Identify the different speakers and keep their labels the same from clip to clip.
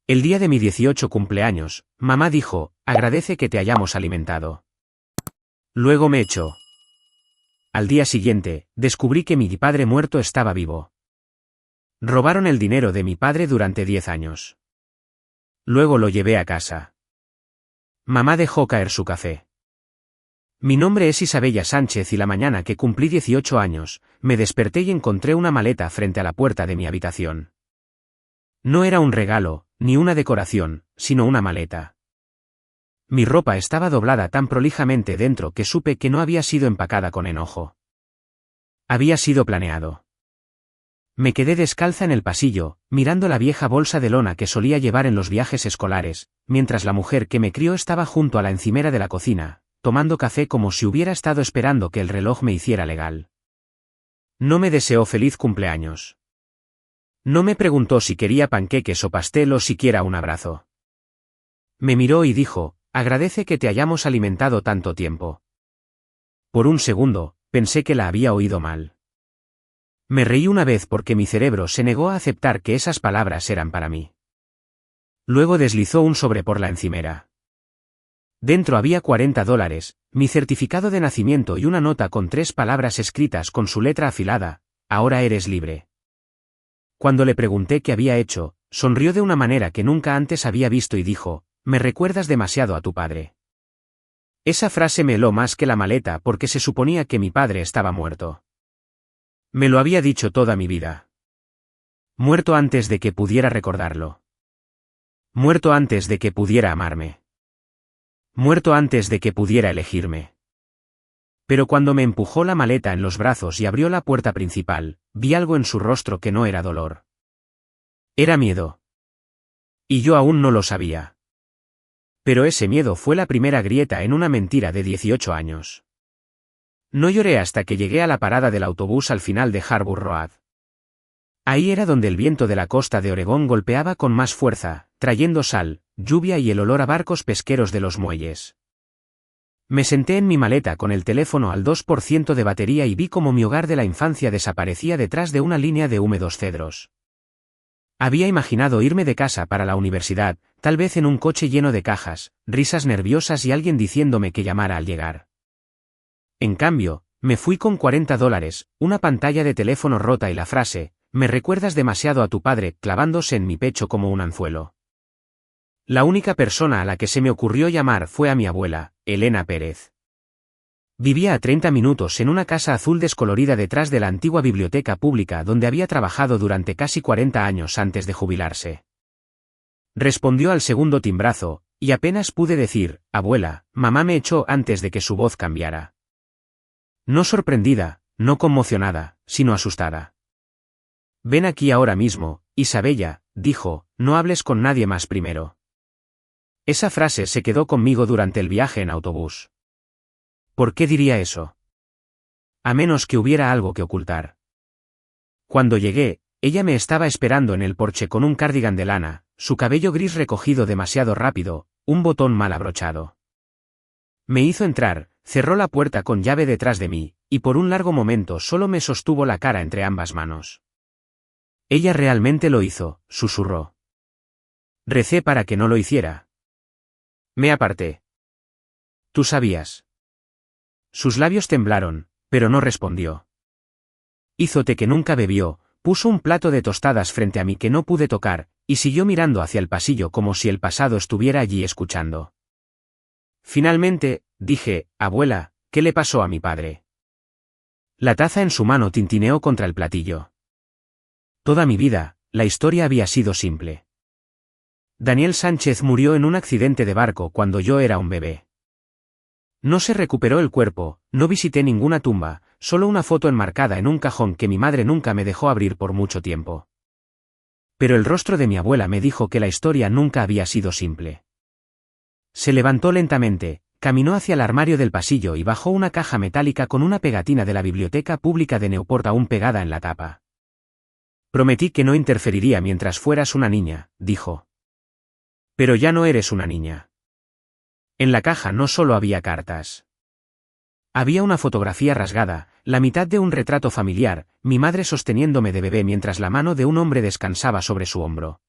Speaker 1: El día de mi 18 cumpleaños, mamá dijo, agradece que te hayamos alimentado. Luego me echó. Al día siguiente, descubrí que mi padre muerto estaba vivo. Robaron el dinero de mi padre durante 10 años. Luego lo llevé a casa. Mamá dejó caer su café. Mi nombre es Isabella Sánchez y la mañana que cumplí 18 años, me desperté y encontré una maleta frente a la puerta de mi habitación. No era un regalo, ni una decoración, sino una maleta. Mi ropa estaba doblada tan prolijamente dentro que supe que no había sido empacada con enojo. Había sido planeado. Me quedé descalza en el pasillo, mirando la vieja bolsa de lona que solía llevar en los viajes escolares, mientras la mujer que me crió estaba junto a la encimera de la cocina, tomando café como si hubiera estado esperando que el reloj me hiciera legal. No me deseó feliz cumpleaños. No me preguntó si quería panqueques o pastel o siquiera un abrazo. Me miró y dijo, agradece que te hayamos alimentado tanto tiempo. Por un segundo, pensé que la había oído mal. Me reí una vez porque mi cerebro se negó a aceptar que esas palabras eran para mí. Luego deslizó un sobre por la encimera. Dentro había $40, mi certificado de nacimiento y una nota con 3 palabras escritas con su letra afilada, ahora eres libre. Cuando le pregunté qué había hecho, sonrió de una manera que nunca antes había visto y dijo, me recuerdas demasiado a tu padre. Esa frase me heló más que la maleta porque se suponía que mi padre estaba muerto. Me lo había dicho toda mi vida. Muerto antes de que pudiera recordarlo. Muerto antes de que pudiera amarme. Muerto antes de que pudiera elegirme. Pero cuando me empujó la maleta en los brazos y abrió la puerta principal, vi algo en su rostro que no era dolor. Era miedo. Y yo aún no lo sabía. Pero ese miedo fue la primera grieta en una mentira de 18 años. No lloré hasta que llegué a la parada del autobús al final de Harbour Road. Ahí era donde el viento de la costa de Oregón golpeaba con más fuerza, trayendo sal, lluvia y el olor a barcos pesqueros de los muelles. Me senté en mi maleta con el teléfono al 2% de batería y vi cómo mi hogar de la infancia desaparecía detrás de una línea de húmedos cedros. Había imaginado irme de casa para la universidad, tal vez en un coche lleno de cajas, risas nerviosas y alguien diciéndome que llamara al llegar. En cambio, me fui con $40, una pantalla de teléfono rota y la frase, me recuerdas demasiado a tu padre, clavándose en mi pecho como un anzuelo. La única persona a la que se me ocurrió llamar fue a mi abuela, Elena Pérez. Vivía a 30 minutos en una casa azul descolorida detrás de la antigua biblioteca pública donde había trabajado durante casi 40 años antes de jubilarse. Respondió al segundo timbrazo, y apenas pude decir, abuela, mamá me echó antes de que su voz cambiara. No sorprendida, no conmocionada, sino asustada. Ven aquí ahora mismo, Isabella, dijo, no hables con nadie más primero. Esa frase se quedó conmigo durante el viaje en autobús. ¿Por qué diría eso? A menos que hubiera algo que ocultar. Cuando llegué, ella me estaba esperando en el porche con un cardigan de lana, su cabello gris recogido demasiado rápido, un botón mal abrochado. Me hizo entrar, cerró la puerta con llave detrás de mí, y por un largo momento solo me sostuvo la cara entre ambas manos. Ella realmente lo hizo, susurró. Recé para que no lo hiciera. Me aparté. Tú sabías. Sus labios temblaron, pero no respondió. Hizo té que nunca bebió, puso un plato de tostadas frente a mí que no pude tocar, y siguió mirando hacia el pasillo como si el pasado estuviera allí escuchando. Finalmente, dije, abuela, ¿qué le pasó a mi padre? La taza en su mano tintineó contra el platillo. Toda mi vida, la historia había sido simple. Daniel Sánchez murió en un accidente de barco cuando yo era un bebé. No se recuperó el cuerpo, no visité ninguna tumba, solo una foto enmarcada en un cajón que mi madre nunca me dejó abrir por mucho tiempo. Pero el rostro de mi abuela me dijo que la historia nunca había sido simple. Se levantó lentamente, caminó hacia el armario del pasillo y bajó una caja metálica con una pegatina de la biblioteca pública de Newport aún pegada en la tapa. Prometí que no interferiría mientras fueras una niña, dijo. Pero ya no eres una niña. En la caja no solo había cartas. Había una fotografía rasgada, la mitad de un retrato familiar, mi madre sosteniéndome de bebé mientras la mano de un hombre descansaba sobre su hombro.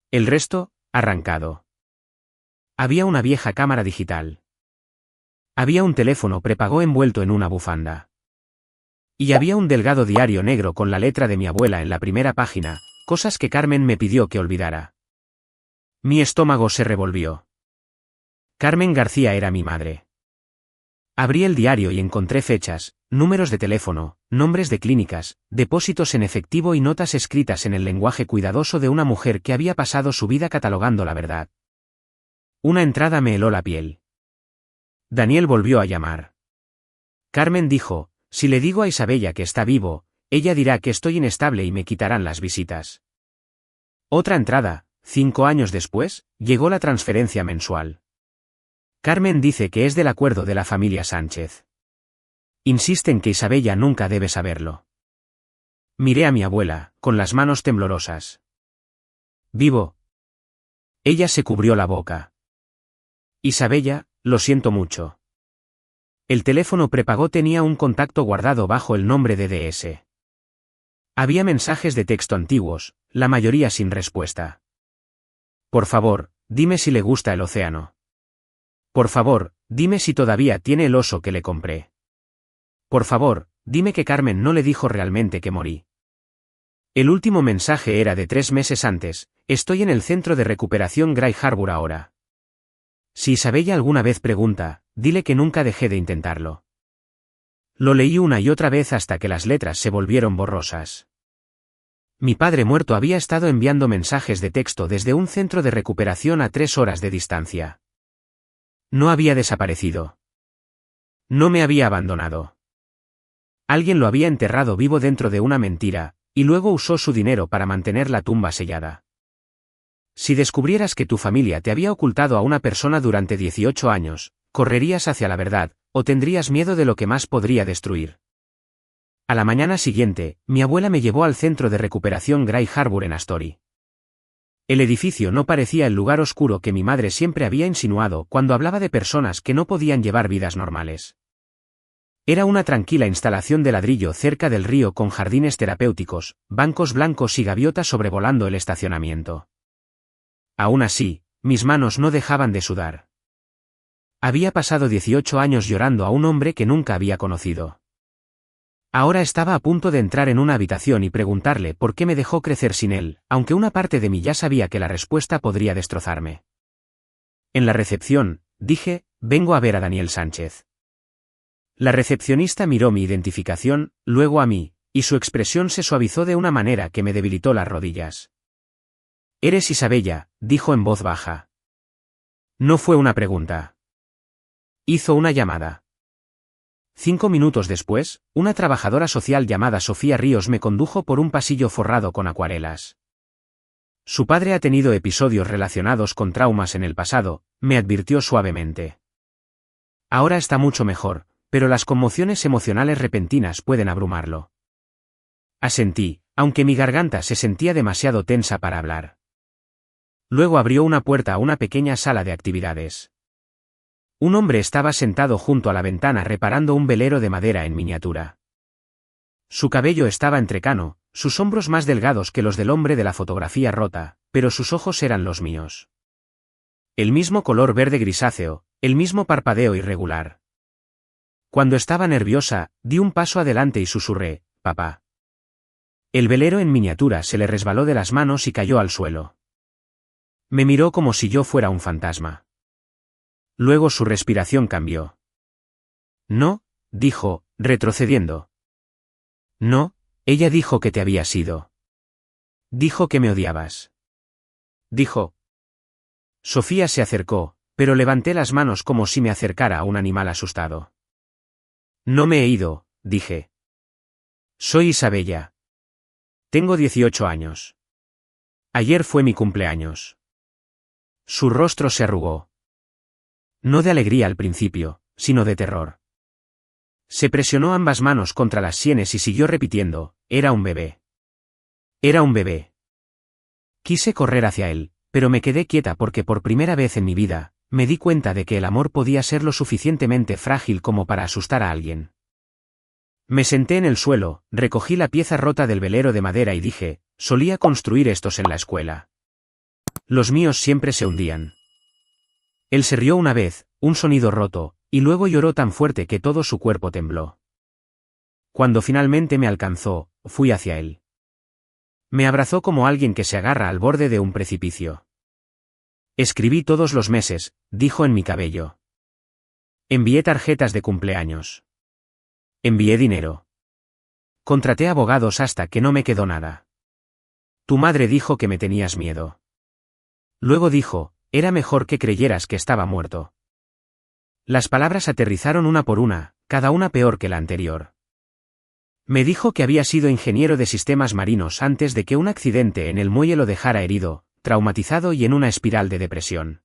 Speaker 1: El resto, arrancado. Había una vieja cámara digital. Había un teléfono prepago envuelto en una bufanda. Y había un delgado diario negro con la letra de mi abuela en la primera página, cosas que Carmen me pidió que olvidara. Mi estómago se revolvió. Carmen García era mi madre. Abrí el diario y encontré fechas, números de teléfono, nombres de clínicas, depósitos en efectivo y notas escritas en el lenguaje cuidadoso de una mujer que había pasado su vida catalogando la verdad. Una entrada me heló la piel. Daniel volvió a llamar. Carmen dijo, si le digo a Isabella que está vivo, ella dirá que estoy inestable y me quitarán las visitas. Otra entrada, 5 años después, llegó la transferencia mensual. Carmen dice que es del acuerdo de la familia Sánchez. Insisten que Isabella nunca debe saberlo. Miré a mi abuela, con las manos temblorosas. ¿Vivo? Ella se cubrió la boca. Isabella, lo siento mucho. El teléfono prepago tenía un contacto guardado bajo el nombre de DS. Había mensajes de texto antiguos, la mayoría sin respuesta. Por favor, dime si le gusta el océano. Por favor, dime si todavía tiene el oso que le compré. Por favor, dime que Carmen no le dijo realmente que morí. El último mensaje era de 3 meses antes, estoy en el centro de recuperación Gray Harbor ahora. Si Isabella alguna vez pregunta, dile que nunca dejé de intentarlo. Lo leí una y otra vez hasta que las letras se volvieron borrosas. Mi padre muerto había estado enviando mensajes de texto desde un centro de recuperación a 3 horas de distancia. No había desaparecido. No me había abandonado. Alguien lo había enterrado vivo dentro de una mentira, y luego usó su dinero para mantener la tumba sellada. Si descubrieras que tu familia te había ocultado a una persona durante 18 años, ¿correrías hacia la verdad, o tendrías miedo de lo que más podría destruir? A la mañana siguiente, mi abuela me llevó al centro de recuperación Gray Harbor en Astory. El edificio no parecía el lugar oscuro que mi madre siempre había insinuado cuando hablaba de personas que no podían llevar vidas normales. Era una tranquila instalación de ladrillo cerca del río con jardines terapéuticos, bancos blancos y gaviotas sobrevolando el estacionamiento. Aún así, mis manos no dejaban de sudar. Había pasado 18 años llorando a un hombre que nunca había conocido. Ahora estaba a punto de entrar en una habitación y preguntarle por qué me dejó crecer sin él, aunque una parte de mí ya sabía que la respuesta podría destrozarme. En la recepción, dije, vengo a ver a Daniel Sánchez. La recepcionista miró mi identificación, luego a mí, y su expresión se suavizó de una manera que me debilitó las rodillas. Eres Isabella, dijo en voz baja. No fue una pregunta. Hizo una llamada. 5 minutos después, una trabajadora social llamada Sofía Ríos me condujo por un pasillo forrado con acuarelas. Su padre ha tenido episodios relacionados con traumas en el pasado, me advirtió suavemente. Ahora está mucho mejor, pero las conmociones emocionales repentinas pueden abrumarlo. Asentí, aunque mi garganta se sentía demasiado tensa para hablar. Luego abrió una puerta a una pequeña sala de actividades. Un hombre estaba sentado junto a la ventana reparando un velero de madera en miniatura. Su cabello estaba entrecano, sus hombros más delgados que los del hombre de la fotografía rota, pero sus ojos eran los míos. El mismo color verde grisáceo, el mismo parpadeo irregular. Cuando estaba nerviosa, di un paso adelante y susurré, papá. El velero en miniatura se le resbaló de las manos y cayó al suelo. Me miró como si yo fuera un fantasma. Luego su respiración cambió. No, dijo, retrocediendo. No, ella dijo que te habías ido. Dijo que me odiabas. Dijo. Sofía se acercó, pero levanté las manos como si me acercara a un animal asustado. No me he ido, dije. Soy Isabella. Tengo 18 años. Ayer fue mi cumpleaños. Su rostro se arrugó. No de alegría al principio, sino de terror. Se presionó ambas manos contra las sienes y siguió repitiendo, era un bebé. Era un bebé. Quise correr hacia él, pero me quedé quieta porque por primera vez en mi vida, me di cuenta de que el amor podía ser lo suficientemente frágil como para asustar a alguien. Me senté en el suelo, recogí la pieza rota del velero de madera y dije, solía construir estos en la escuela. Los míos siempre se hundían. Él se rió una vez, un sonido roto, y luego lloró tan fuerte que todo su cuerpo tembló. Cuando finalmente me alcanzó, fui hacia él. Me abrazó como alguien que se agarra al borde de un precipicio. Escribí todos los meses, dijo en mi cabello. Envié tarjetas de cumpleaños. Envié dinero. Contraté abogados hasta que no me quedó nada. Tu madre dijo que me tenías miedo. Luego dijo, era mejor que creyeras que estaba muerto. Las palabras aterrizaron una por una, cada una peor que la anterior. Me dijo que había sido ingeniero de sistemas marinos antes de que un accidente en el muelle lo dejara herido, traumatizado y en una espiral de depresión.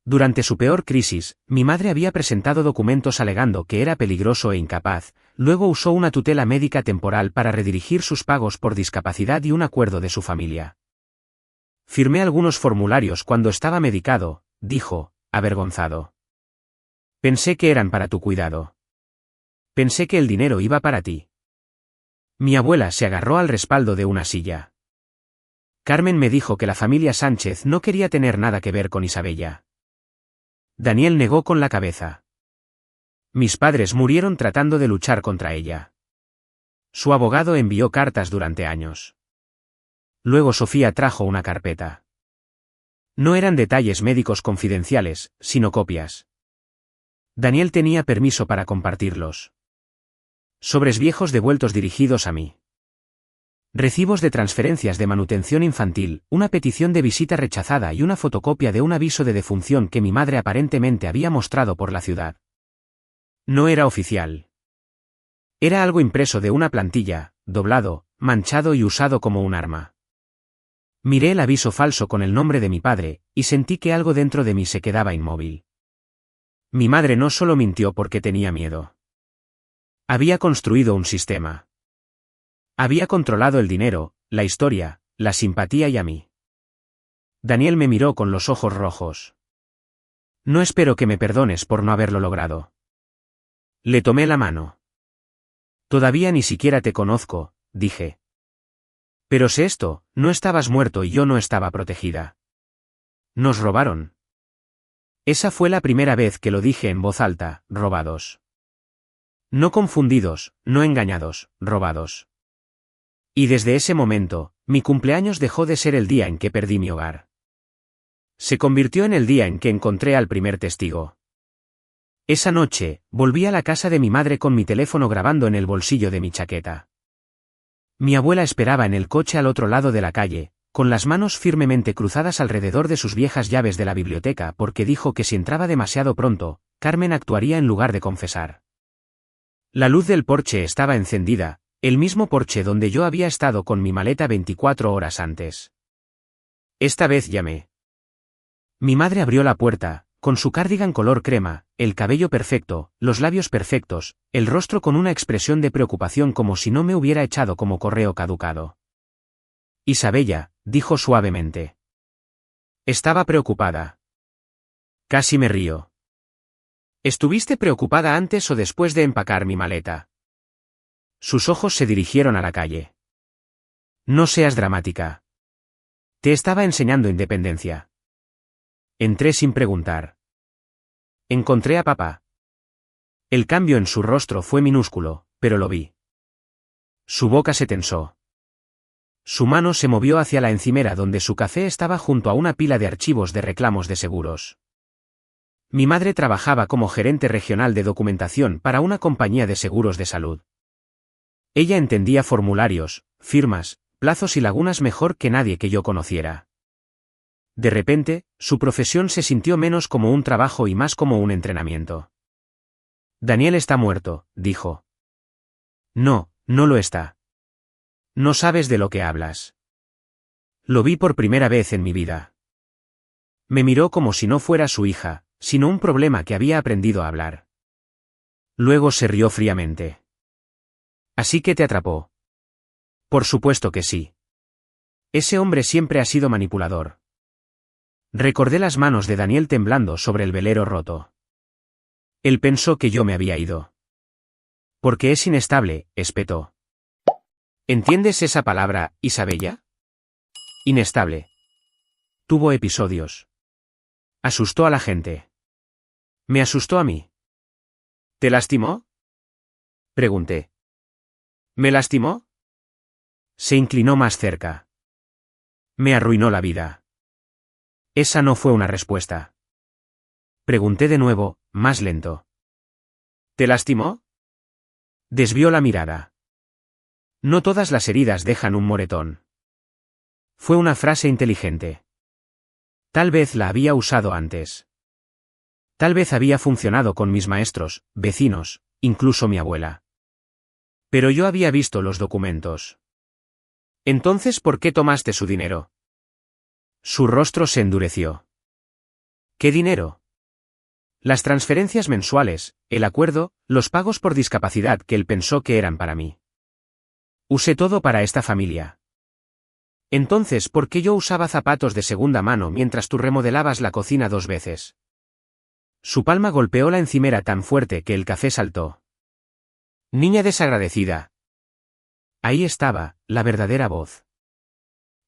Speaker 1: Durante su peor crisis, mi madre había presentado documentos alegando que era peligroso e incapaz, luego usó una tutela médica temporal para redirigir sus pagos por discapacidad y un acuerdo de su familia. Firmé algunos formularios cuando estaba medicado, dijo, avergonzado. Pensé que eran para tu cuidado. Pensé que el dinero iba para ti. Mi abuela se agarró al respaldo de una silla. Carmen me dijo que la familia Sánchez no quería tener nada que ver con Isabella. Daniel negó con la cabeza. Mis padres murieron tratando de luchar contra ella. Su abogado envió cartas durante años. Luego Sofía trajo una carpeta. No eran detalles médicos confidenciales, sino copias. Daniel tenía permiso para compartirlos. Sobres viejos devueltos dirigidos a mí. Recibos de transferencias de manutención infantil, una petición de visita rechazada y una fotocopia de un aviso de defunción que mi madre aparentemente había mostrado por la ciudad. No era oficial. Era algo impreso de una plantilla, doblado, manchado y usado como un arma. Miré el aviso falso con el nombre de mi padre, y sentí que algo dentro de mí se quedaba inmóvil. Mi madre no solo mintió porque tenía miedo. Había construido un sistema. Había controlado el dinero, la historia, la simpatía y a mí. Daniel me miró con los ojos rojos. No espero que me perdones por no haberlo logrado. Le tomé la mano. Todavía ni siquiera te conozco, dije. Pero sé esto, no estabas muerto y yo no estaba protegida. Nos robaron. Esa fue la primera vez que lo dije en voz alta, robados. No confundidos, no engañados, robados. Y desde ese momento, mi cumpleaños dejó de ser el día en que perdí mi hogar. Se convirtió en el día en que encontré al primer testigo. Esa noche, volví a la casa de mi madre con mi teléfono grabando en el bolsillo de mi chaqueta. Mi abuela esperaba en el coche al otro lado de la calle, con las manos firmemente cruzadas alrededor de sus viejas llaves de la biblioteca porque dijo que si entraba demasiado pronto, Carmen actuaría en lugar de confesar. La luz del porche estaba encendida, el mismo porche donde yo había estado con mi maleta 24 horas antes. Esta vez llamé. Mi madre abrió la puerta, con su cardigan color crema, el cabello perfecto, los labios perfectos, el rostro con una expresión de preocupación como si no me hubiera echado como correo caducado. Isabella, dijo suavemente. Estaba preocupada. Casi me río. ¿Estuviste preocupada antes o después de empacar mi maleta? Sus ojos se dirigieron a la calle. No seas dramática. Te estaba enseñando independencia. Entré sin preguntar. Encontré a papá. El cambio en su rostro fue minúsculo, pero lo vi. Su boca se tensó. Su mano se movió hacia la encimera donde su café estaba junto a una pila de archivos de reclamos de seguros. Mi madre trabajaba como gerente regional de documentación para una compañía de seguros de salud. Ella entendía formularios, firmas, plazos y lagunas mejor que nadie que yo conociera. De repente, su profesión se sintió menos como un trabajo y más como un entrenamiento. Daniel está muerto, dijo. No, no lo está. No sabes de lo que hablas. Lo vi por primera vez en mi vida. Me miró como si no fuera su hija, sino un problema que había aprendido a hablar. Luego se rió fríamente. ¿Así que te atrapó? Por supuesto que sí. Ese hombre siempre ha sido manipulador. Recordé las manos de Daniel temblando sobre el velero roto. Él pensó que yo me había ido. Porque es inestable, espetó. ¿Entiendes esa palabra, Isabella? Inestable. tuvo episodios. Asustó a la gente. Me asustó a mí. ¿Te lastimó? Pregunté. ¿Me lastimó? Se inclinó más cerca. Me arruinó la vida. Esa no fue una respuesta. Pregunté de nuevo, más lento. ¿Te lastimó? Desvió la mirada. No todas las heridas dejan un moretón. Fue una frase inteligente. Tal vez la había usado antes. Tal vez había funcionado con mis maestros, vecinos, incluso mi abuela. Pero yo había visto los documentos. Entonces, ¿por qué tomaste su dinero? Su rostro se endureció. ¿Qué dinero? Las transferencias mensuales, el acuerdo, los pagos por discapacidad que él pensó que eran para mí. Usé todo para esta familia. Entonces, ¿por qué yo usaba zapatos de segunda mano mientras tú remodelabas la cocina 2 veces? Su palma golpeó la encimera tan fuerte que el café saltó. Niña desagradecida. Ahí estaba, la verdadera voz.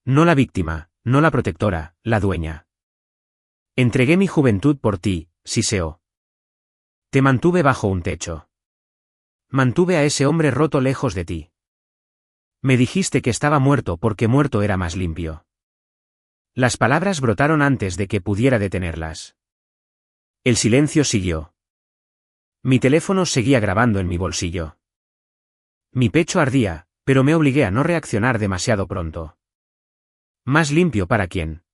Speaker 1: No la víctima, no la protectora, la dueña. Entregué mi juventud por ti, siseó. Te mantuve bajo un techo. Mantuve a ese hombre roto lejos de ti. Me dijiste que estaba muerto porque muerto era más limpio. Las palabras brotaron antes de que pudiera detenerlas. El silencio siguió. Mi teléfono seguía grabando en mi bolsillo. Mi pecho ardía, pero me obligué a no reaccionar demasiado pronto. ¿Más limpio para quién?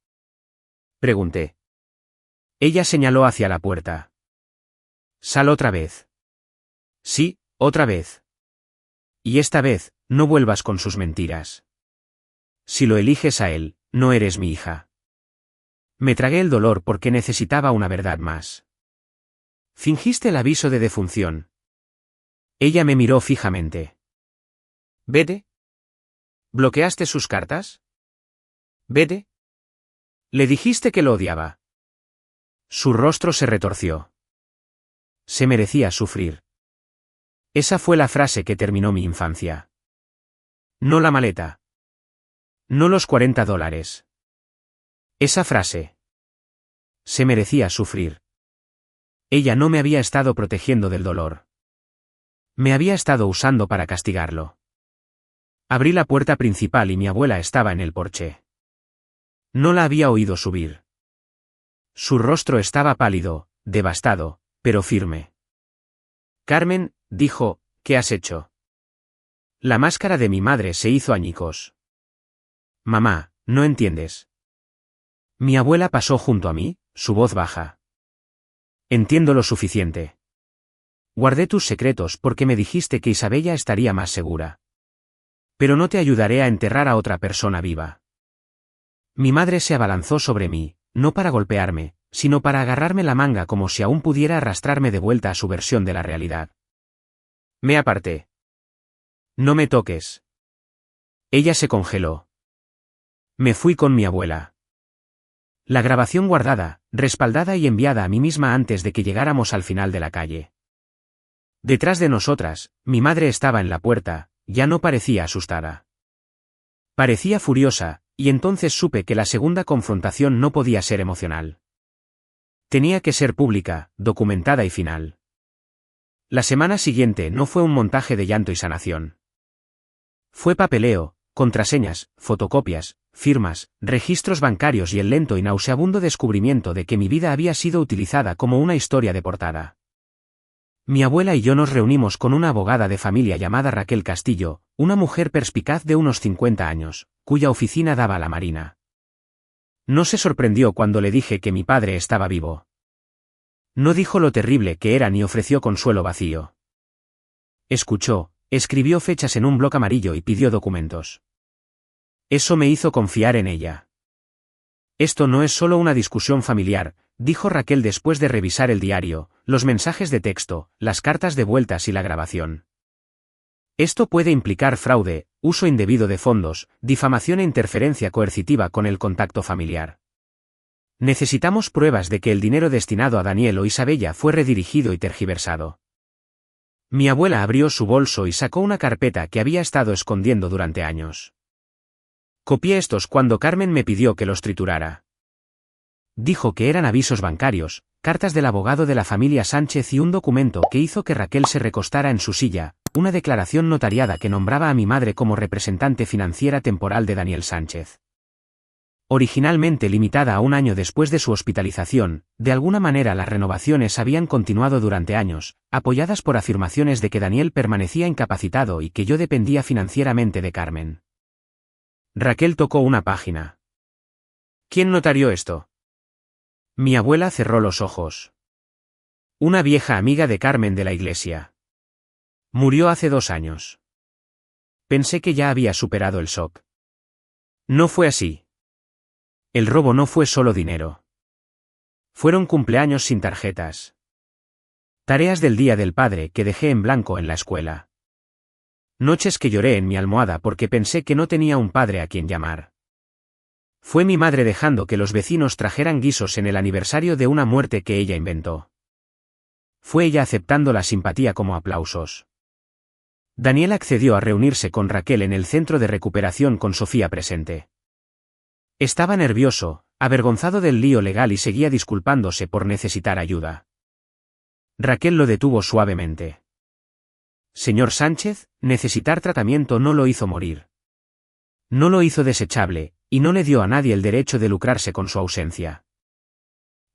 Speaker 1: Pregunté. Ella señaló hacia la puerta. Sal otra vez. Sí, otra vez. Y esta vez, no vuelvas con sus mentiras. Si lo eliges a él, no eres mi hija. Me tragué el dolor porque necesitaba una verdad más. Fingiste el aviso de defunción. Ella me miró fijamente. ¿Vete? ¿Bloqueaste sus cartas? ¿Vete? Le dijiste que lo odiaba. Su rostro se retorció. Se merecía sufrir. Esa fue la frase que terminó mi infancia. No la maleta. No los $40. Esa frase. Se merecía sufrir. Ella no me había estado protegiendo del dolor. Me había estado usando para castigarlo. Abrí la puerta principal y mi abuela estaba en el porche. No la había oído subir. Su rostro estaba pálido, devastado, pero firme. Carmen, dijo, ¿qué has hecho? La máscara de mi madre se hizo añicos. Mamá, no entiendes. Mi abuela pasó junto a mí, su voz baja. Entiendo lo suficiente. Guardé tus secretos porque me dijiste que Isabella estaría más segura. Pero no te ayudaré a enterrar a otra persona viva. Mi madre se abalanzó sobre mí, no para golpearme, sino para agarrarme la manga como si aún pudiera arrastrarme de vuelta a su versión de la realidad. Me aparté. No me toques. Ella se congeló. Me fui con mi abuela. La grabación guardada, respaldada y enviada a mí misma antes de que llegáramos al final de la calle. Detrás de nosotras, mi madre estaba en la puerta, ya no parecía asustada. Parecía furiosa, y entonces supe que la segunda confrontación no podía ser emocional. Tenía que ser pública, documentada y final. La semana siguiente no fue un montaje de llanto y sanación. Fue papeleo, contraseñas, fotocopias, firmas, registros bancarios y el lento y nauseabundo descubrimiento de que mi vida había sido utilizada como una historia de portada. Mi abuela y yo nos reunimos con una abogada de familia llamada Raquel Castillo, una mujer perspicaz de unos 50 años, cuya oficina daba a la Marina. No se sorprendió cuando le dije que mi padre estaba vivo. No dijo lo terrible que era ni ofreció consuelo vacío. Escuchó, escribió fechas en un bloc amarillo y pidió documentos. Eso me hizo confiar en ella. Esto no es solo una discusión familiar, dijo Raquel después de revisar el diario, los mensajes de texto, las cartas de vueltas y la grabación. Esto puede implicar fraude, uso indebido de fondos, difamación e interferencia coercitiva con el contacto familiar. Necesitamos pruebas de que el dinero destinado a Daniel o Isabella fue redirigido y tergiversado. Mi abuela abrió su bolso y sacó una carpeta que había estado escondiendo durante años. Copié estos cuando Carmen me pidió que los triturara. Dijo que eran avisos bancarios, cartas del abogado de la familia Sánchez y un documento que hizo que Raquel se recostara en su silla, una declaración notariada que nombraba a mi madre como representante financiera temporal de Daniel Sánchez. Originalmente limitada a un año después de su hospitalización, de alguna manera las renovaciones habían continuado durante años, apoyadas por afirmaciones de que Daniel permanecía incapacitado y que yo dependía financieramente de Carmen. Raquel tocó una página. ¿Quién notarió esto? Mi abuela cerró los ojos. Una vieja amiga de Carmen de la iglesia. Murió hace 2 años. Pensé que ya había superado el shock. No fue así. El robo no fue solo dinero. Fueron cumpleaños sin tarjetas. Tareas del Día del Padre que dejé en blanco en la escuela. Noches que lloré en mi almohada porque pensé que no tenía un padre a quien llamar. Fue mi madre dejando que los vecinos trajeran guisos en el aniversario de una muerte que ella inventó. Fue ella aceptando la simpatía como aplausos. Daniel accedió a reunirse con Raquel en el centro de recuperación con Sofía presente. Estaba nervioso, avergonzado del lío legal y seguía disculpándose por necesitar ayuda. Raquel lo detuvo suavemente. Señor Sánchez, necesitar tratamiento no lo hizo morir. No lo hizo desechable, y no le dio a nadie el derecho de lucrarse con su ausencia.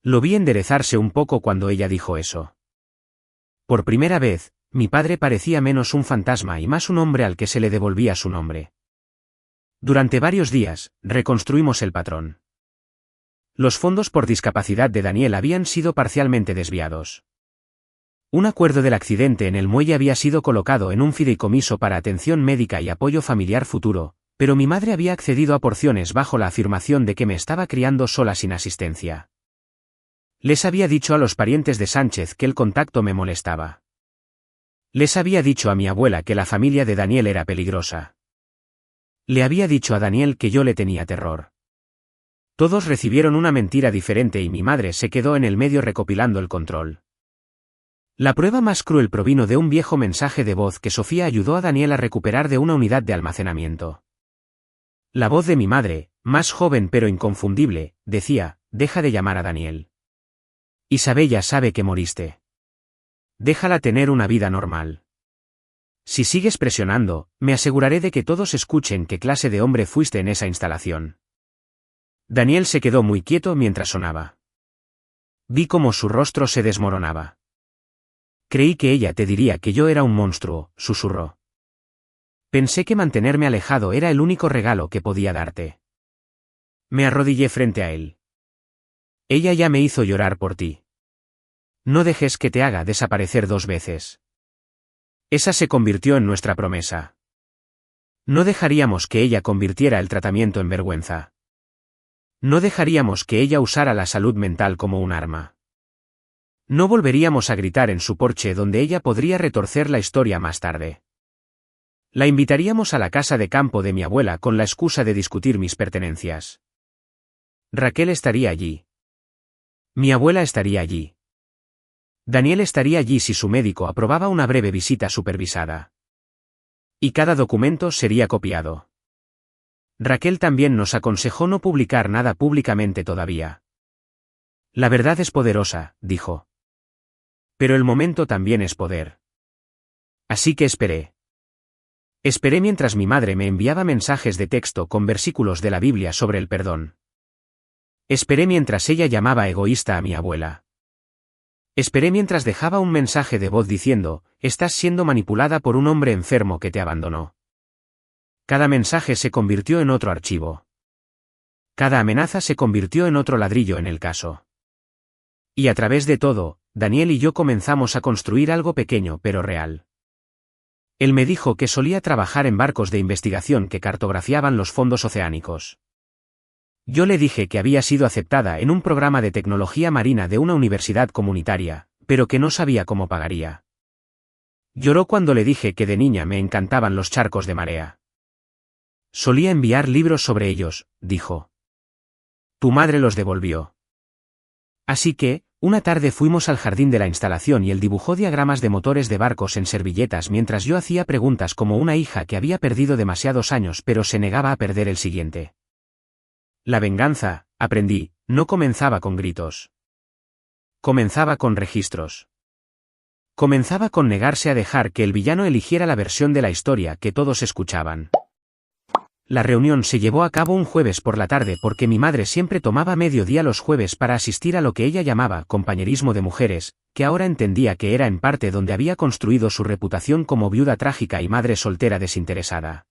Speaker 1: Lo vi enderezarse un poco cuando ella dijo eso. Por primera vez, mi padre parecía menos un fantasma y más un hombre al que se le devolvía su nombre. Durante varios días, reconstruimos el patrón. Los fondos por discapacidad de Daniel habían sido parcialmente desviados. Un acuerdo del accidente en el muelle había sido colocado en un fideicomiso para atención médica y apoyo familiar futuro, pero mi madre había accedido a porciones bajo la afirmación de que me estaba criando sola sin asistencia. Les había dicho a los parientes de Sánchez que el contacto me molestaba. Les había dicho a mi abuela que la familia de Daniel era peligrosa. Le había dicho a Daniel que yo le tenía terror. Todos recibieron una mentira diferente y mi madre se quedó en el medio recopilando el control. La prueba más cruel provino de un viejo mensaje de voz que Sofía ayudó a Daniel a recuperar de una unidad de almacenamiento. La voz de mi madre, más joven pero inconfundible, decía: deja de llamar a Daniel. Isabella sabe que moriste. Déjala tener una vida normal. Si sigues presionando, me aseguraré de que todos escuchen qué clase de hombre fuiste en esa instalación. Daniel se quedó muy quieto mientras sonaba. Vi cómo su rostro se desmoronaba. Creí que ella te diría que yo era un monstruo, susurró. Pensé que mantenerme alejado era el único regalo que podía darte. Me arrodillé frente a él. Ella ya me hizo llorar por ti. No dejes que te haga desaparecer 2 veces. Esa se convirtió en nuestra promesa. No dejaríamos que ella convirtiera el tratamiento en vergüenza. No dejaríamos que ella usara la salud mental como un arma. No volveríamos a gritar en su porche donde ella podría retorcer la historia más tarde. La invitaríamos a la casa de campo de mi abuela con la excusa de discutir mis pertenencias. Raquel estaría allí. Mi abuela estaría allí. Daniel estaría allí si su médico aprobaba una breve visita supervisada. Y cada documento sería copiado. Raquel también nos aconsejó no publicar nada públicamente todavía. La verdad es poderosa, dijo. Pero el momento también es poder. Así que esperé. Esperé mientras mi madre me enviaba mensajes de texto con versículos de la Biblia sobre el perdón. Esperé mientras ella llamaba egoísta a mi abuela. Esperé mientras dejaba un mensaje de voz diciendo: estás siendo manipulada por un hombre enfermo que te abandonó. Cada mensaje se convirtió en otro archivo. Cada amenaza se convirtió en otro ladrillo en el caso. Y a través de todo, Daniel y yo comenzamos a construir algo pequeño pero real. Él me dijo que solía trabajar en barcos de investigación que cartografiaban los fondos oceánicos. Yo le dije que había sido aceptada en un programa de tecnología marina de una universidad comunitaria, pero que no sabía cómo pagaría. Lloró cuando le dije que de niña me encantaban los charcos de marea. Solía enviar libros sobre ellos, dijo. Tu madre los devolvió. Así que, una tarde fuimos al jardín de la instalación y él dibujó diagramas de motores de barcos en servilletas mientras yo hacía preguntas como una hija que había perdido demasiados años pero se negaba a perder el siguiente. La venganza, aprendí, No comenzaba con gritos. Comenzaba con registros. Comenzaba con negarse a dejar que el villano eligiera la versión de la historia que todos escuchaban. La reunión se llevó a cabo un jueves por la tarde porque mi madre siempre tomaba mediodía los jueves para asistir a lo que ella llamaba compañerismo de mujeres, que ahora entendía que era en parte donde había construido su reputación como viuda trágica y madre soltera desinteresada.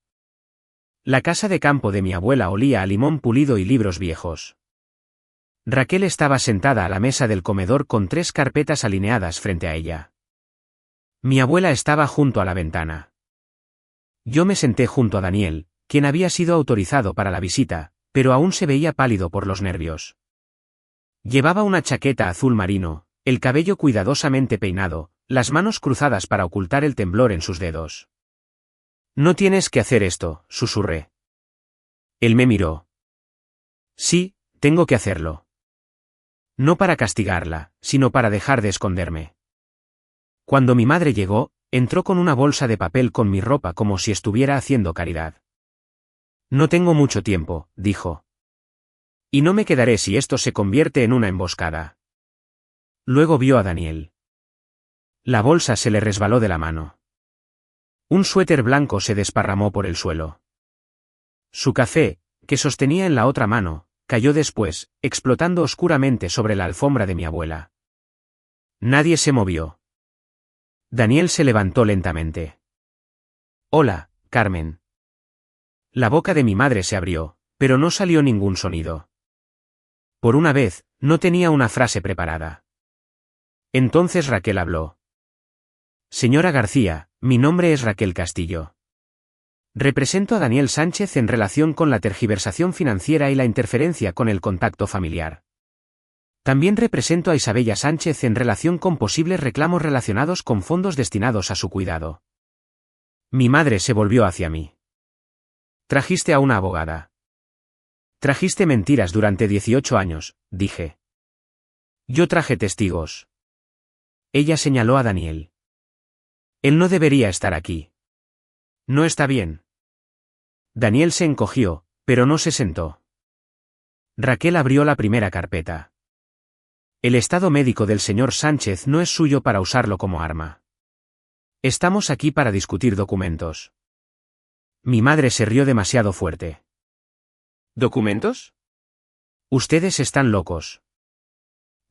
Speaker 1: La casa de campo de mi abuela olía a limón pulido y libros viejos. Raquel estaba sentada a la mesa del comedor con 3 carpetas alineadas frente a ella. Mi abuela estaba junto a la ventana. Yo me senté junto a Daniel, quien había sido autorizado para la visita, pero aún se veía pálido por los nervios. Llevaba una chaqueta azul marino, el cabello cuidadosamente peinado, las manos cruzadas para ocultar el temblor en sus dedos. «No tienes que hacer esto», susurré. Él me miró. «Sí, tengo que hacerlo. No para castigarla, sino para dejar de esconderme». Cuando mi madre llegó, entró con una bolsa de papel con mi ropa como si estuviera haciendo caridad. «No tengo mucho tiempo», dijo. «Y no me quedaré si esto se convierte en una emboscada». Luego vio a Daniel. La bolsa se le resbaló de la mano. Un suéter blanco se desparramó por el suelo. Su café, que sostenía en la otra mano, cayó después, explotando oscuramente sobre la alfombra de mi abuela. Nadie se movió. Daniel se levantó lentamente. «Hola, Carmen». La boca de mi madre se abrió, pero no salió ningún sonido. Por una vez, no tenía una frase preparada. Entonces Raquel habló. «Señora García, mi nombre es Raquel Castillo. Represento a Daniel Sánchez en relación con la tergiversación financiera y la interferencia con el contacto familiar. También represento a Isabella Sánchez en relación con posibles reclamos relacionados con fondos destinados a su cuidado». Mi madre se volvió hacia mí. «Trajiste a una abogada». «Trajiste mentiras durante 18 años», dije. «Yo traje testigos». Ella señaló a Daniel. «Él no debería estar aquí. No está bien». Daniel se encogió, pero no se sentó. Raquel abrió la primera carpeta. «El estado médico del señor Sánchez no es suyo para usarlo como arma. Estamos aquí para discutir documentos». Mi madre se rió demasiado fuerte. «¿Documentos? Ustedes están locos».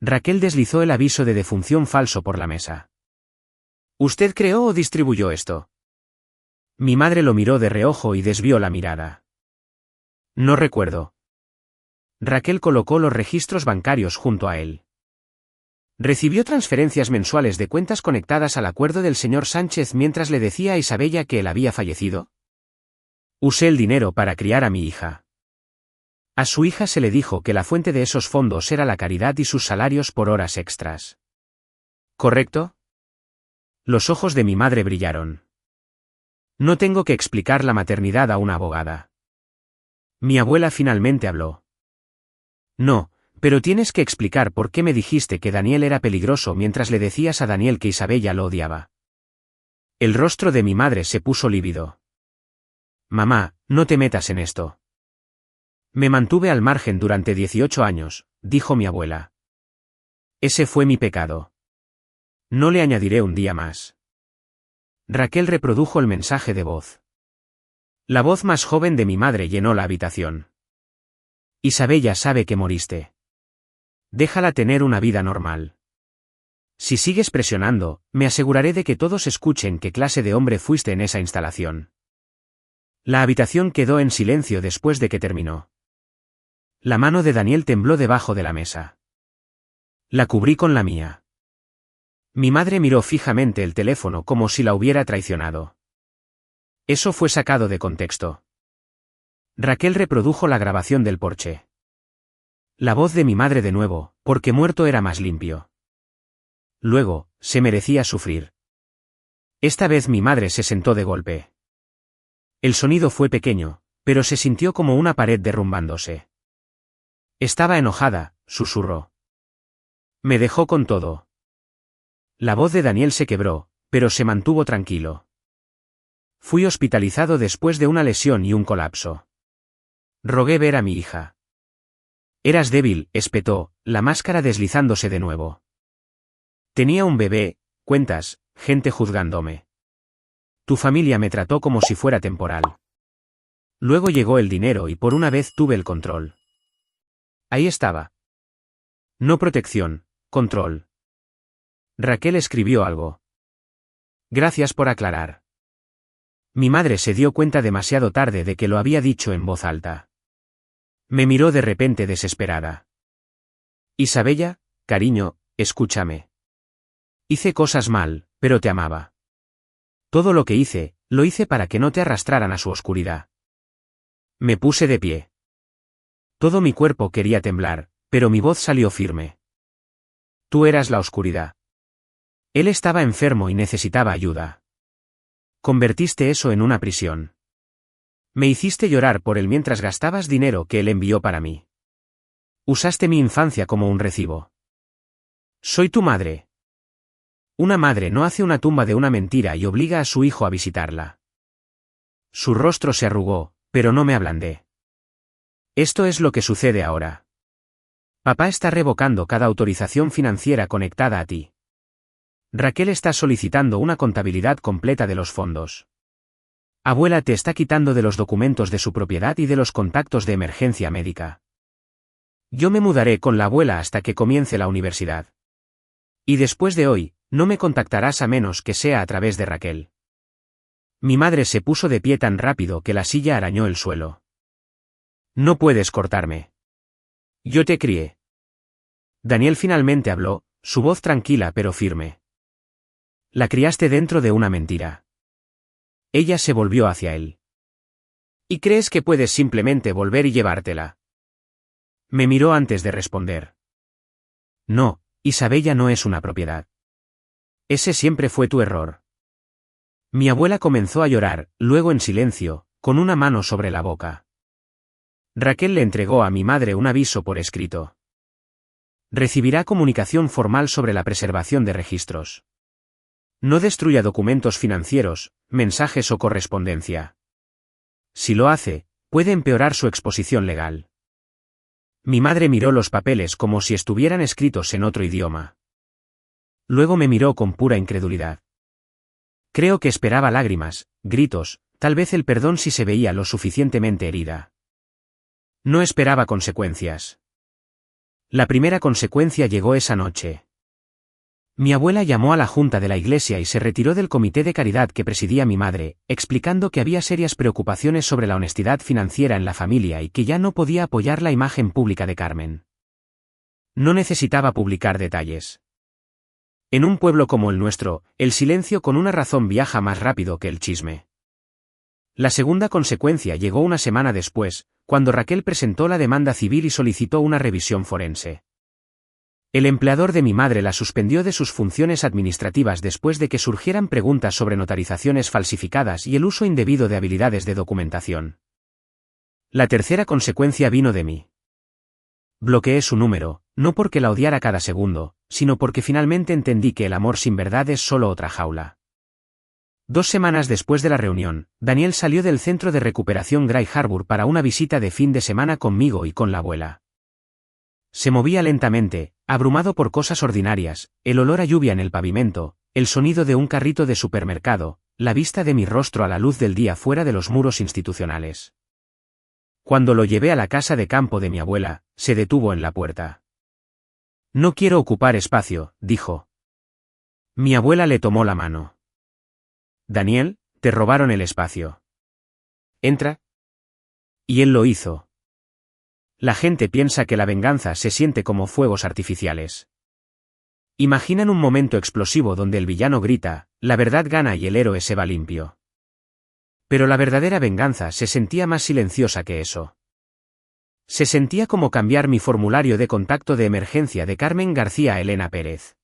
Speaker 1: Raquel deslizó el aviso de defunción falso por la mesa. «¿Usted creó o distribuyó esto?» Mi madre lo miró de reojo y desvió la mirada. «No recuerdo». Raquel colocó los registros bancarios junto a él. «¿Recibió transferencias mensuales de cuentas conectadas al acuerdo del señor Sánchez mientras le decía a Isabella que él había fallecido?» «Usé el dinero para criar a mi hija». A su hija se le dijo que la fuente de esos fondos era la caridad y sus salarios por horas extras. ¿Correcto? Los ojos de mi madre brillaron. No tengo que explicar la maternidad a una abogada. Mi abuela finalmente habló. No, pero tienes que explicar por qué me dijiste que Daniel era peligroso mientras le decías a Daniel que Isabella lo odiaba. El rostro de mi madre se puso lívido. Mamá, no te metas en esto. Me mantuve al margen durante 18 años, dijo mi abuela. Ese fue mi pecado. No le añadiré un día más. Raquel reprodujo el mensaje de voz. La voz más joven de mi madre llenó la habitación. Isabella sabe que moriste. Déjala tener una vida normal. Si sigues presionando, me aseguraré de que todos escuchen qué clase de hombre fuiste en esa instalación. La habitación quedó en silencio después de que terminó. La mano de Daniel tembló debajo de la mesa. La cubrí con la mía. Mi madre miró fijamente el teléfono como si la hubiera traicionado. Eso fue sacado de contexto. Raquel reprodujo la grabación del porche. La voz de mi madre de nuevo, porque muerto era más limpio. Luego, se merecía sufrir. Esta vez mi madre se sentó de golpe. El sonido fue pequeño, pero se sintió como una pared derrumbándose. Estaba enojada, susurró. Me dejó con todo. La voz de Daniel se quebró, pero se mantuvo tranquilo. Fui hospitalizado después de una lesión y un colapso. Rogué ver a mi hija. Eras débil, espetó, la máscara deslizándose de nuevo. Tenía un bebé, cuentas, gente juzgándome. Tu familia me trató como si fuera temporal. Luego llegó el dinero y por una vez tuve el control. Ahí estaba. No protección, control. Raquel escribió algo. Gracias por aclarar. Mi madre se dio cuenta demasiado tarde de que lo había dicho en voz alta. Me miró de repente desesperada. Isabella, cariño, escúchame. Hice cosas mal, pero te amaba. Todo lo que hice, lo hice para que no te arrastraran a su oscuridad. Me puse de pie. Todo mi cuerpo quería temblar, pero mi voz salió firme. Tú eras la oscuridad. Él estaba enfermo y necesitaba ayuda. Convertiste eso en una prisión. Me hiciste llorar por él mientras gastabas dinero que él envió para mí. Usaste mi infancia como un recibo. Soy tu madre. Una madre no hace una tumba de una mentira y obliga a su hijo a visitarla. Su rostro se arrugó, pero no me ablandé. Esto es lo que sucede ahora. Papá está revocando cada autorización financiera conectada a ti. Raquel está solicitando una contabilidad completa de los fondos. Abuela te está quitando de los documentos de su propiedad y de los contactos de emergencia médica. Yo me mudaré con la abuela hasta que comience la universidad. Y después de hoy, no me contactarás a menos que sea a través de Raquel. Mi madre se puso de pie tan rápido que la silla arañó el suelo. No puedes cortarme. Yo te crié. Daniel finalmente habló, su voz tranquila pero firme. La criaste dentro de una mentira. Ella se volvió hacia él. ¿Y crees que puedes simplemente volver y llevártela? Me miró antes de responder. No, Isabella no es una propiedad. Ese siempre fue tu error. Mi abuela comenzó a llorar, luego en silencio, con una mano sobre la boca. Raquel le entregó a mi madre un aviso por escrito. Recibirá comunicación formal sobre la preservación de registros. No destruya documentos financieros, mensajes o correspondencia. Si lo hace, puede empeorar su exposición legal. Mi madre miró los papeles como si estuvieran escritos en otro idioma. Luego me miró con pura incredulidad. Creo que esperaba lágrimas, gritos, tal vez el perdón si se veía lo suficientemente herida. No esperaba consecuencias. La primera consecuencia llegó esa noche. Mi abuela llamó a la junta de la iglesia y se retiró del comité de caridad que presidía mi madre, explicando que había serias preocupaciones sobre la honestidad financiera en la familia y que ya no podía apoyar la imagen pública de Carmen. No necesitaba publicar detalles. En un pueblo como el nuestro, el silencio con una razón viaja más rápido que el chisme. La segunda consecuencia llegó una semana después, cuando Raquel presentó la demanda civil y solicitó una revisión forense. El empleador de mi madre la suspendió de sus funciones administrativas después de que surgieran preguntas sobre notarizaciones falsificadas y el uso indebido de habilidades de documentación. La tercera consecuencia vino de mí. Bloqueé su número, no porque la odiara cada segundo, sino porque finalmente entendí que el amor sin verdad es solo otra jaula. 2 semanas después de la reunión, Daniel salió del centro de recuperación Gray Harbor para una visita de fin de semana conmigo y con la abuela. Se movía lentamente, abrumado por cosas ordinarias, el olor a lluvia en el pavimento, el sonido de un carrito de supermercado, la vista de mi rostro a la luz del día fuera de los muros institucionales. Cuando lo llevé a la casa de campo de mi abuela, se detuvo en la puerta. No quiero ocupar espacio, dijo. Mi abuela le tomó la mano. Daniel, te robaron el espacio. Entra. Y él lo hizo. La gente piensa que la venganza se siente como fuegos artificiales. Imaginan un momento explosivo donde el villano grita, la verdad gana y el héroe se va limpio. Pero la verdadera venganza se sentía más silenciosa que eso. Se sentía como cambiar mi formulario de contacto de emergencia de Carmen García a Elena Pérez.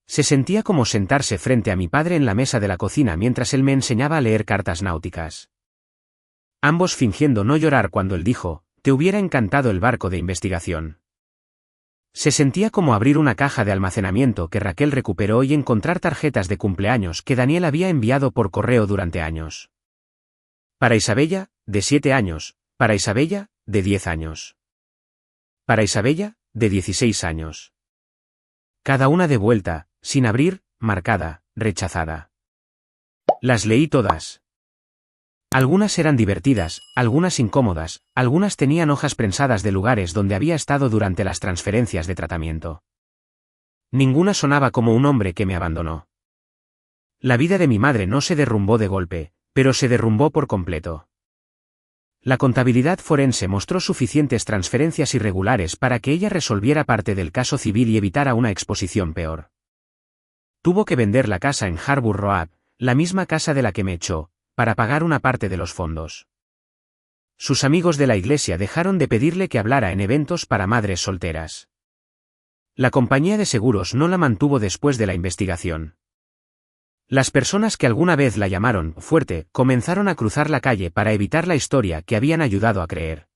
Speaker 1: Se sentía como sentarse frente a mi padre en la mesa de la cocina mientras él me enseñaba a leer cartas náuticas. Ambos fingiendo no llorar cuando él dijo, te hubiera encantado el barco de investigación. Se sentía como abrir una caja de almacenamiento que Raquel recuperó y encontrar tarjetas de cumpleaños que Daniel había enviado por correo durante años. Para Isabella, de 7 años, para Isabella, de 10 años. Para Isabella, de 16 años. Cada una de vuelta, sin abrir, marcada, rechazada. Las leí todas. Algunas eran divertidas, algunas incómodas, algunas tenían hojas prensadas de lugares donde había estado durante las transferencias de tratamiento. Ninguna sonaba como un hombre que me abandonó. La vida de mi madre no se derrumbó de golpe, pero se derrumbó por completo. La contabilidad forense mostró suficientes transferencias irregulares para que ella resolviera parte del caso civil y evitara una exposición peor. Tuvo que vender la casa en Harbour Road, la misma casa de la que me echó, para pagar una parte de los fondos. Sus amigos de la iglesia dejaron de pedirle que hablara en eventos para madres solteras. La compañía de seguros no la mantuvo después de la investigación. Las personas que alguna vez la llamaron fuerte comenzaron a cruzar la calle para evitar la historia que habían ayudado a creer.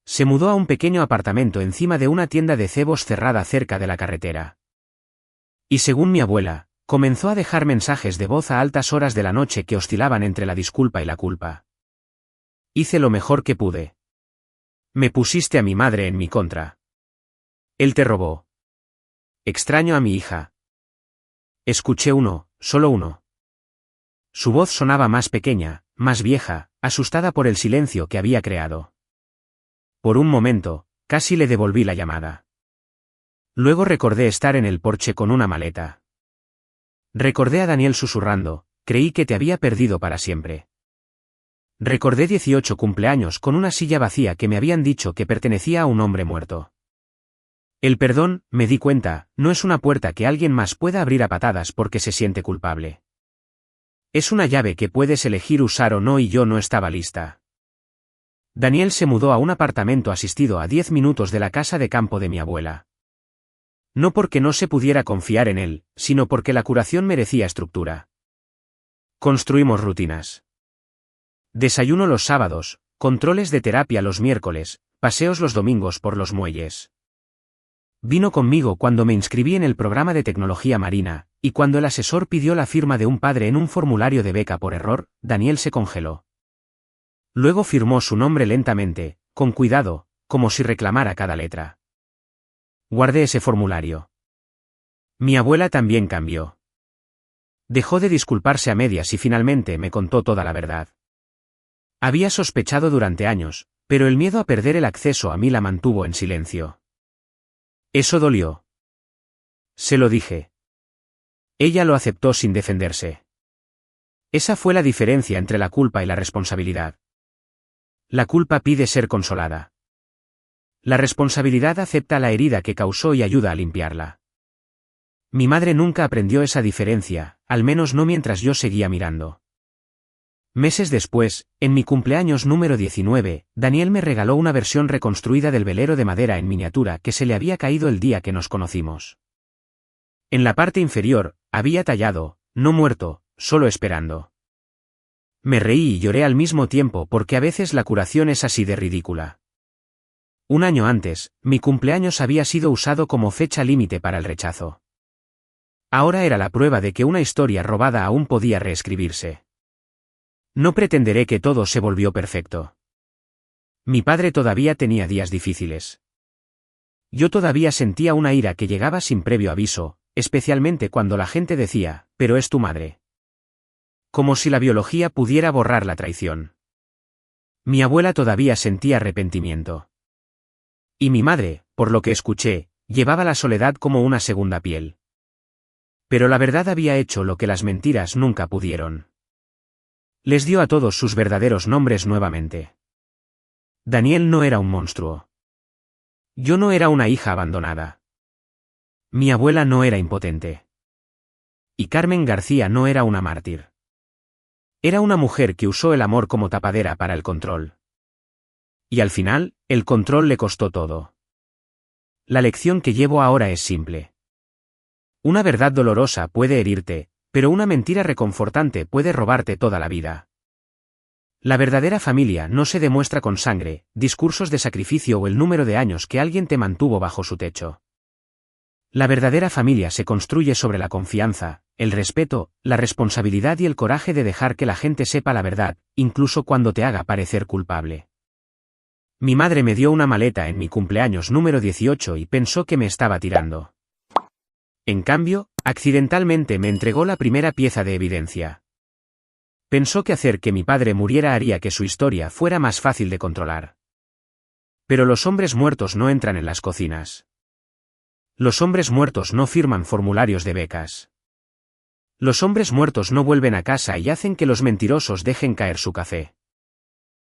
Speaker 1: Se mudó a un pequeño apartamento encima de una tienda de cebos cerrada cerca de la carretera. Y según mi abuela, comenzó a dejar mensajes de voz a altas horas de la noche que oscilaban entre la disculpa y la culpa. Hice lo mejor que pude. Me pusiste a mi madre en mi contra. Él te robó. Extraño a mi hija. Escuché uno, solo uno. Su voz sonaba más pequeña, más vieja, asustada por el silencio que había creado. Por un momento, casi le devolví la llamada. Luego recordé estar en el porche con una maleta. Recordé a Daniel susurrando, creí que te había perdido para siempre. Recordé 18 cumpleaños con una silla vacía que me habían dicho que pertenecía a un hombre muerto. El perdón, me di cuenta, no es una puerta que alguien más pueda abrir a patadas porque se siente culpable. Es una llave que puedes elegir usar o no y yo no estaba lista. Daniel se mudó a un apartamento asistido a 10 minutos de la casa de campo de mi abuela. No porque no se pudiera confiar en él, sino porque la curación merecía estructura. Construimos rutinas. Desayuno los sábados, controles de terapia los miércoles, paseos los domingos por los muelles. Vino conmigo cuando me inscribí en el programa de tecnología marina, y cuando el asesor pidió la firma de un padre en un formulario de beca por error, Daniel se congeló. Luego firmó su nombre lentamente, con cuidado, como si reclamara cada letra. Guardé ese formulario. Mi abuela también cambió. Dejó de disculparse a medias y finalmente me contó toda la verdad. Había sospechado durante años, pero el miedo a perder el acceso a mí la mantuvo en silencio. Eso dolió. Se lo dije. Ella lo aceptó sin defenderse. Esa fue la diferencia entre la culpa y la responsabilidad. La culpa pide ser consolada. La responsabilidad acepta la herida que causó y ayuda a limpiarla. Mi madre nunca aprendió esa diferencia, al menos no mientras yo seguía mirando. Meses después, en mi cumpleaños número 19, Daniel me regaló una versión reconstruida del velero de madera en miniatura que se le había caído el día que nos conocimos. En la parte inferior, había tallado, no muerto, solo esperando. Me reí y lloré al mismo tiempo porque a veces la curación es así de ridícula. Un año antes, mi cumpleaños había sido usado como fecha límite para el rechazo. Ahora era la prueba de que una historia robada aún podía reescribirse. No pretenderé que todo se volvió perfecto. Mi padre todavía tenía días difíciles. Yo todavía sentía una ira que llegaba sin previo aviso, especialmente cuando la gente decía, pero es tu madre. Como si la biología pudiera borrar la traición. Mi abuela todavía sentía arrepentimiento. Y mi madre, por lo que escuché, llevaba la soledad como una segunda piel. Pero la verdad había hecho lo que las mentiras nunca pudieron. Les dio a todos sus verdaderos nombres nuevamente. Daniel no era un monstruo. Yo no era una hija abandonada. Mi abuela no era impotente. Y Carmen García no era una mártir. Era una mujer que usó el amor como tapadera para el control. Y al final, el control le costó todo. La lección que llevo ahora es simple. Una verdad dolorosa puede herirte, pero una mentira reconfortante puede robarte toda la vida. La verdadera familia no se demuestra con sangre, discursos de sacrificio o el número de años que alguien te mantuvo bajo su techo. La verdadera familia se construye sobre la confianza, el respeto, la responsabilidad y el coraje de dejar que la gente sepa la verdad, incluso cuando te haga parecer culpable. Mi madre me dio una maleta en mi cumpleaños número 18 y pensó que me estaba tirando. En cambio, accidentalmente me entregó la primera pieza de evidencia. Pensó que hacer que mi padre muriera haría que su historia fuera más fácil de controlar. Pero los hombres muertos no entran en las cocinas. Los hombres muertos no firman formularios de becas. Los hombres muertos no vuelven a casa y hacen que los mentirosos dejen caer su café.